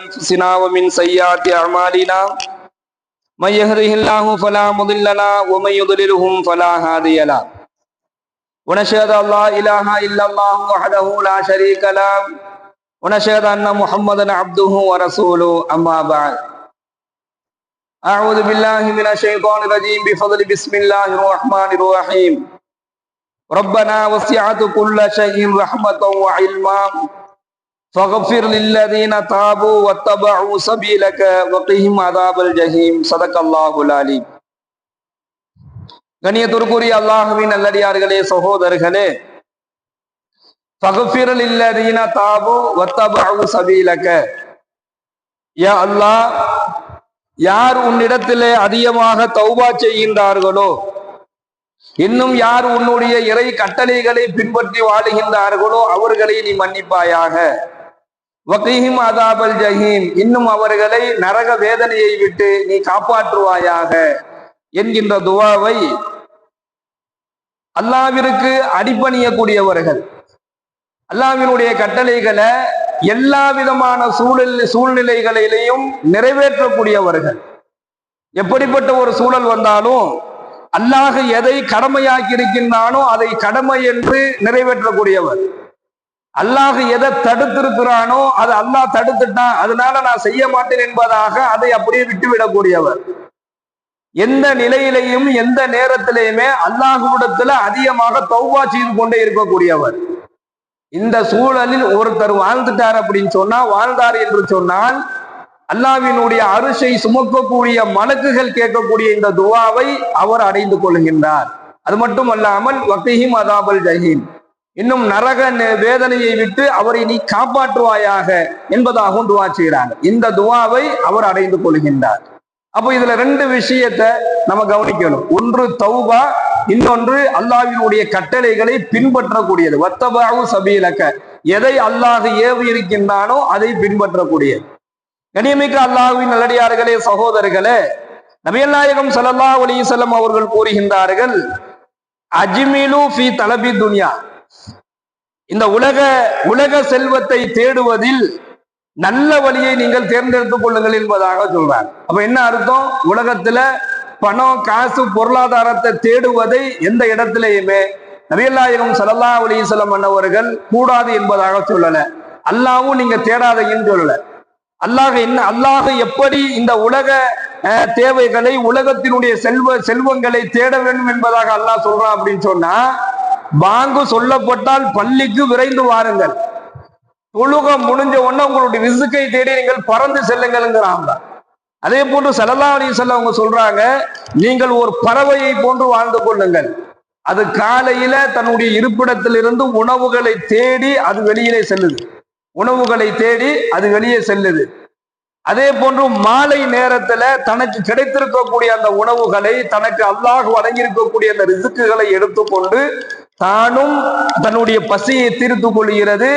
أنفسنا ومن سيئات أعمالنا من يهده الله فلا مضل له ومن يضلله فلا هادي له ونشهد أن لا إله إلا الله وحده لا شريك له ونشهد أن محمدا عبده ورسوله أما بعد أعوذ بالله من الشيطان الرجيم بفضل بسم الله الرحمن الرحيم ربنا وسعت كل شيء رحمة وعلما فاغفر للذين تابوا واتبعوا سبيلك وقهم عذاب الجحيم صدق الله العليم. கண்ணியத்திற்குரிய அல்லாஹ்வின் நல்லடியார்களே, சகோதரர்களே, ஃபக்ஃபிர் லில்லதீன தாபு வத்தபஉ சபீலக. யா அல்லாஹ், யார் உன்னிடத்திலே அதிகமாக தௌபா செய்கின்றார்களோ, இன்னும் யார் உன்னுடைய இறை கட்டளைகளை பின்பற்றி வாழுகின்றார்களோ அவர்களை நீ மன்னிப்பாயாக. வகீஹிம் அதாபல் ஜஹீம், இன்னும் அவர்களை நரக வேதனையை விட்டு நீ காப்பாற்றுவாயாக என்கின்ற துவாவை அல்லாஹ்விற்கு அடிபணியக்கூடியவர்கள், அல்லாஹ்வினுடைய கட்டளைகளை எல்லா விதமான சூழ்நிலைகளிலேயும் நிறைவேற்றக்கூடியவர்கள். எப்படிப்பட்ட ஒரு சூழல் வந்தாலும் அல்லாஹ் எதை கடமையாக்கி இருக்கின்றானோ அதை கடமை என்று நிறைவேற்றக்கூடியவர். அல்லாஹ் எதை தடுத்திருக்கிறானோ அது அல்லாஹ் தடுத்துட்டான், அதனால நான் செய்ய மாட்டேன் என்பதாக அதை அப்படியே விட்டுவிடக்கூடியவர். எந்த நிலையிலையும் எந்த நேரத்திலையுமே அல்லாஹ்விடத்துல அதிகமாக தௌபா செய்து கொண்டே இருக்கக்கூடியவர். இந்த சூழலில் ஒருத்தர் வாழ்ந்துட்டார் அப்படின்னு சொன்னா, வாழ்ந்தார் என்று சொன்னால் அல்லாஹ்வினுடைய அரிசை சுமக்கக்கூடிய மலக்குகள் கேட்கக்கூடிய இந்த துவாவை அவர் அடைந்து கொள்கின்றார். அது மட்டும் அல்லாமல் வகீஹிம் அதாபல் ஜஹீம், இன்னும் நரக வேதனையை விட்டு அவரை நீ காப்பாற்றுவாயாக என்பதாகவும் துவா செய்கிறாங்க. இந்த துவாவை அவர் அடைந்து கொள்கின்றார். அப்போ இதுல ரெண்டு விஷயத்தை நம்ம கவனிக்கணும். ஒன்று தௌபா, இன்னொன்று அல்லாஹ்வினுடைய கட்டளைகளை பின்பற்றக்கூடியது. வத்தபஉ சபீலக, எதை அல்லாஹ் ஏவி இருக்கின்றானோ அதை பின்பற்றக்கூடியது. கண்ணியமிக்க அல்லாஹ்வின் நல்லடியார்களே, சகோதரர்களே, நபிகள் நாயகம் ஸல்லல்லாஹு அலைஹி வஸல்லம் அவர்கள் கூறுகின்றார்கள், அஜ்மிலு ஃபீ தலபி துன்யா, இந்த உலக செல்வத்தை தேடுவதில் நல்ல வழியை நீங்கள் தேர்ந்தெடுத்துக் கொள்ளுங்கள் என்பதாக சொல்றாங்க. அப்ப என்ன அர்த்தம்? உலகத்துல பணம், காசு, பொருளாதாரத்தை தேடுவதை எந்த இடத்திலேயுமே நபிகள் நாயகம் ஸல்லல்லாஹு அலைஹி வஸல்லம் அவர்கள் கூடாது என்பதாக சொல்லல. அல்லாஹ்வும் நீங்க தேடாதீங்கன்னு சொல்லல. அல்லாஹ் எப்படி இந்த உலக தேவைகளை, உலகத்தினுடைய செல்வங்களை தேட வேண்டும் என்பதாக அல்லாஹ் சொல்றான் அப்படின்னு சொன்னா, பாங்கு சொல்லப்பட்டால் பள்ளிக்கு விரைந்து வாருங்கள், தொழுகம் முடிஞ்ச உடனே உங்களுடைய ரிஸ்கை தேடி நீங்கள் பறந்து செல்லுங்கள்ங்கிறாங்க. அதே போன்று ஸல்லல்லாஹு அலைஹி வஸல்லம் அவங்க சொல்றாங்க, நீங்கள் ஒரு பறவையை போன்று வாழ்ந்து கொள்ளுங்கள். அது காலையில தன்னுடைய இருப்பிடத்திலிருந்து உணவுகளை தேடி அது வெளியிலே செல்லுது, உணவுகளை தேடி அது வெளியே செல்லுது. அதே போன்று மாலை நேரத்துல தனக்கு கிடைத்திருக்கக்கூடிய அந்த உணவுகளை, தனக்கு அல்லாஹ் வழங்கியிருக்கக்கூடிய அந்த ரிஸ்குகளை எடுத்துக்கொண்டு தானும் தன்னுடைய பசியை தீர்த்து கொள்கிறது,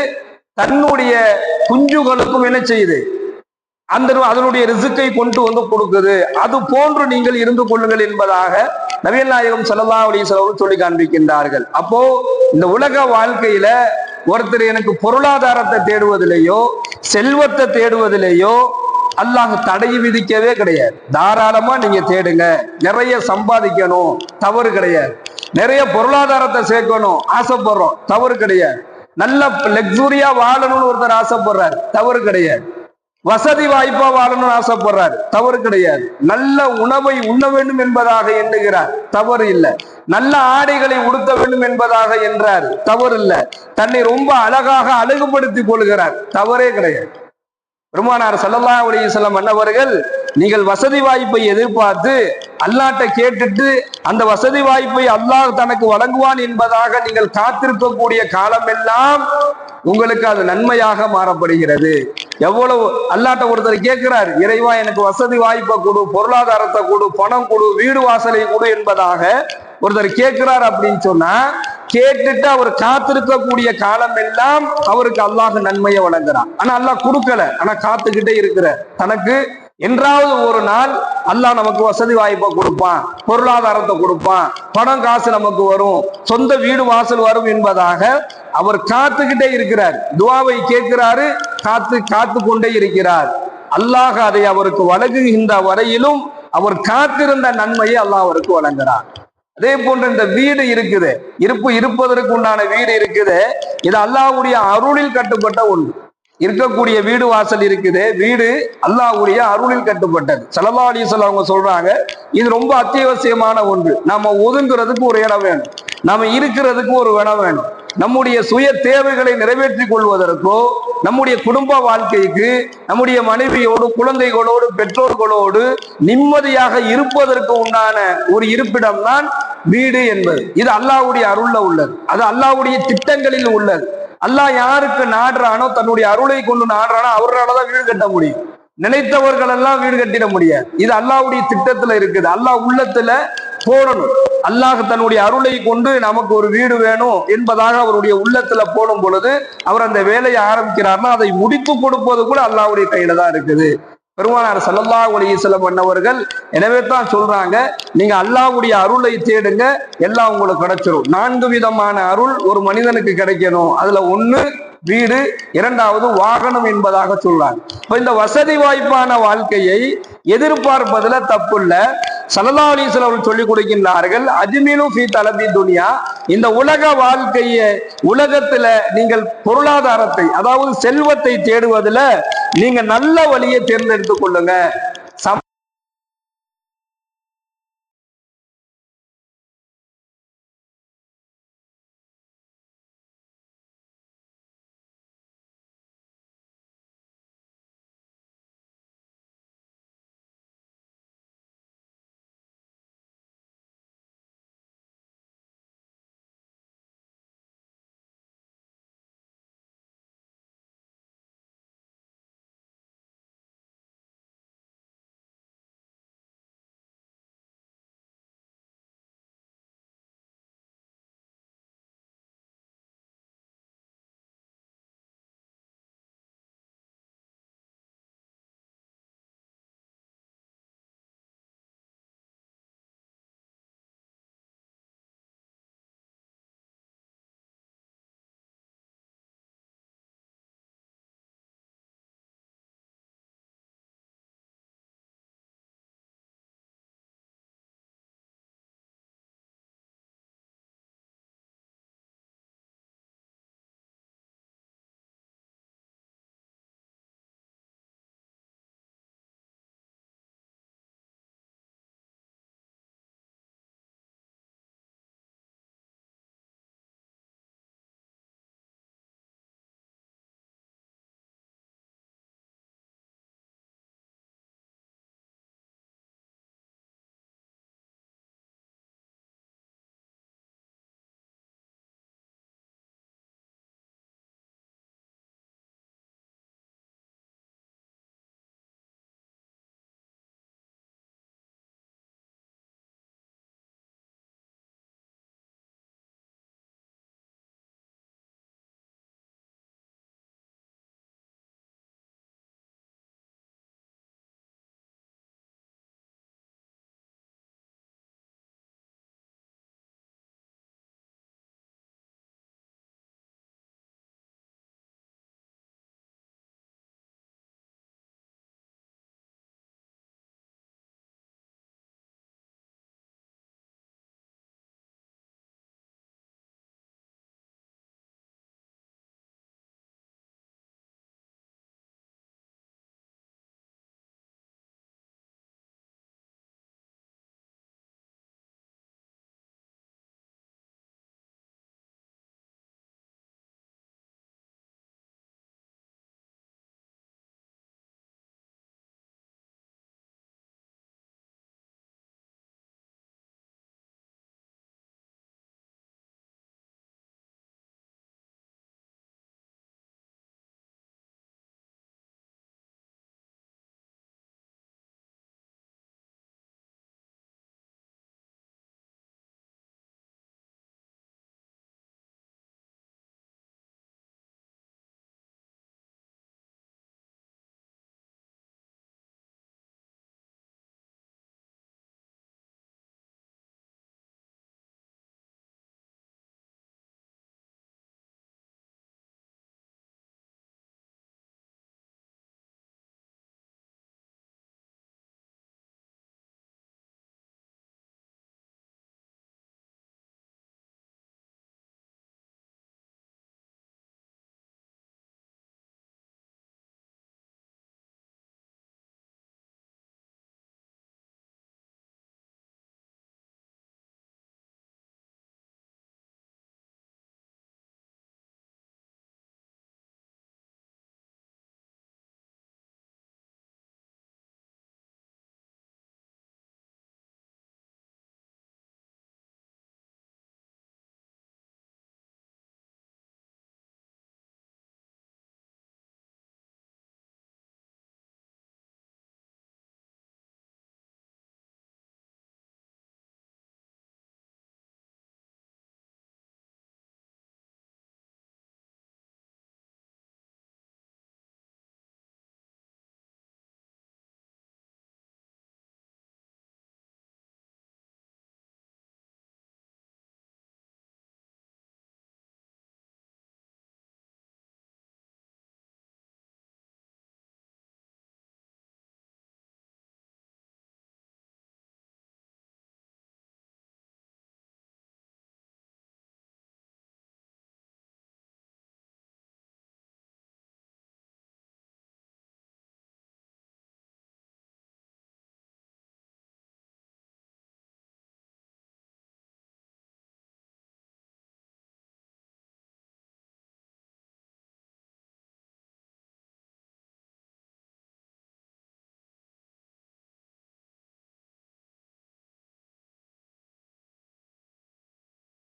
தன்னுடைய குஞ்சுகளுக்கும் என்ன செய்யுது, அதனுடைய ரிஸ்கை கொண்டு வந்து கொடுக்குது. அது போன்று நீங்கள் இருந்து கொள்ளுங்கள் என்பதாக நபிகள் நாயகம் ஸல்லல்லாஹு அலைஹி வஸல்லம் சொல்லி காண்பிக்கின்றார்கள். அப்போ இந்த உலக வாழ்க்கையில ஒருத்தர் எனக்கு பொருளாதாரத்தை தேடுவதிலேயோ செல்வத்தை தேடுவதிலேயோ அல்லாஹ் தடை விதிக்கவே கிடையாது. தாராளமா நீங்க தேடுங்க, நிறைய சம்பாதிக்கணும், தவறு கிடையாது. நிறைய பொருளாதாரத்தை சேர்க்கணும் ஆசைப்படுறோம், தவறு கிடையாது. நல்ல லக்ஸூரியா வாழணும்னு ஒருத்தர் ஆசைப்படுறாரு, தவறு கிடையாது. வசதி வாய்ப்பா வாழணும்னு ஆசைப்படுறாரு, தவறு கிடையாது. நல்ல உணவை உண்ண வேண்டும் என்பதாக எண்ணுகிறார், தவறு இல்லை. நல்ல ஆடைகளை உடுத்த வேண்டும் என்பதாக என்றார், தவறு இல்லை. தன்னை ரொம்ப அழகாக அழகுபடுத்திக் கொள்கிறார், தவறே கிடையாது. பெருமானார் ஸல்லல்லாஹு அலைஹி வஸல்லம் அன்னவர்கள், நீங்கள் வசதி வாய்ப்பை எதிர்பார்த்து அல்லாஹ்ட்ட கேட்டுட்டு அந்த வசதி வாய்ப்பை அல்லாஹ் தனக்கு வழங்குவான் என்பதாக நீங்கள் காத்திருக்கக்கூடிய காலம் எல்லாம் உங்களுக்கு அது நன்மையாக மாறப்படுகிறது. எவ்வளவு அல்லாஹ்ட்ட ஒருத்தர் கேட்கிறார், இறைவா எனக்கு வசதி வாய்ப்பை கொடு, பொருளாதாரத்தை கொடு, பணம் கொடு, வீடு வாசலை கொடு என்பதாக ஒருத்தர் கேட்கிறார் அப்படின்னு சொன்னா, கேட்டுட்டு அவர் காத்திருக்கக்கூடிய காலம் எல்லாம் அவருக்கு அல்லாஹ் நன்மையை வழங்குறான். ஆனா அல்லாஹ் கொடுக்கல, ஆனா காத்துக்கிட்டே இருக்கிற, தனக்கு என்றாவது ஒரு நாள் அல்லாஹ் நமக்கு வசதி வாய்ப்பை கொடுப்பான், பொருளாதாரத்தை கொடுப்பான், பணம் காசு நமக்கு வரும், சொந்த வீடு வாசல் வரும் என்பதாக அவர் காத்துக்கிட்டே இருக்கிறார். துவாவை கேட்கிறாரு, காத்து கொண்டே இருக்கிறார். அல்லாஹ் அதை அவருக்கு வழங்குகின்ற வரையிலும் அவர் காத்திருந்த நன்மையை அல்லாஹ் அவருக்கு வழங்குகிறார். அதே போன்று இந்த வீடு இருக்குது, இருப்பதற்கு உண்டான வீடு இருக்குது, இது அல்லாஹ்வுடைய அருளில் கட்டுப்பட்ட ஒன்று. இருக்கக்கூடிய வீடு வாசல் இருக்குது, வீடு அல்லாஹ்வுடைய அருளில் கட்டுப்பட்டது. ஸல்லல்லாஹு அலைஹி வஸல்லம் அவங்க சொல்றாங்க, இது ரொம்ப அத்தியாவசியமான ஒன்று. நாம ஒதுங்குறதுக்கு ஒரு இடம் வேணும், நாம இருக்கிறதுக்கு ஒரு இடம் வேணும். நம்முடைய சுய தேவைகளை நிறைவேற்றிக் கொள்வதற்கோ, நம்முடைய குடும்ப வாழ்க்கைக்கு, நம்முடைய மனைவியோடு, குழந்தைகளோடு, பெற்றோர்களோடு நிம்மதியாக இருப்பதற்கு உண்டான ஒரு இருப்பிடம் தான் வீடு என்பது. இது அல்லாஹ்வுடைய அருள்ல உள்ளது, அது அல்லாஹ்வுடைய திட்டங்களில் உள்ளது. அல்லாஹ் யாருக்கு நாடுறானோ, தன்னுடைய அருளை கொண்டு நாடுறானோ அவர்களாலதான் வீடு கட்ட முடியும். நினைத்தவர்கள் எல்லாம் வீடு கட்டிட முடியாது. இது அல்லாஹ்வுடைய திட்டத்துல இருக்குது, அல்லாஹ் உள்ளத்துல போடணும். அல்லாஹ் தன்னுடைய அருளை கொண்டு நமக்கு ஒரு வீடு வேணும் என்பதாக அவருடைய உள்ளத்துல போடும் பொழுது அவர் அந்த வேலையை ஆரம்பிக்கிறார்னா அதை முடித்து கொடுப்பது கூட அல்லாஹ்வுடைய கையில தான் இருக்குது. பெருமானார் ஸல்லல்லாஹு அலைஹி வஸல்லம் அன்னவர்கள் எனவே தான் சொல்றாங்க, நீங்க அல்லாஹ்வுடைய அருளை தேடுங்க, எல்லாம் உங்களுக்கு கிடைச்சிரும். 4 விதமான அருள் ஒரு மனிதனுக்கு கிடைக்கணும். அதுல ஒண்ணு வீடு, இரண்டாவது வாகனம் என்பதாக சொல்றாங்க. இப்ப இந்த வசதி வாய்ப்பான வாழ்க்கையை எதிர்பார்ப்பதுல தப்பு இல்ல. ஸல்லல்லாஹு அலைஹி வஸல்லம் அவர்கள் சொல்லிக் கொடுக்கின்றார்கள், அஜ்மிலு ஃபீ தலபி துன்யா, இந்த உலக வாழ்க்கையை, உலகத்துல நீங்கள் பொருளாதாரத்தை, அதாவது செல்வத்தை தேடுவதில் நீங்க நல்ல வழியை தேர்ந்தெடுத்துக் கொள்ளுங்க.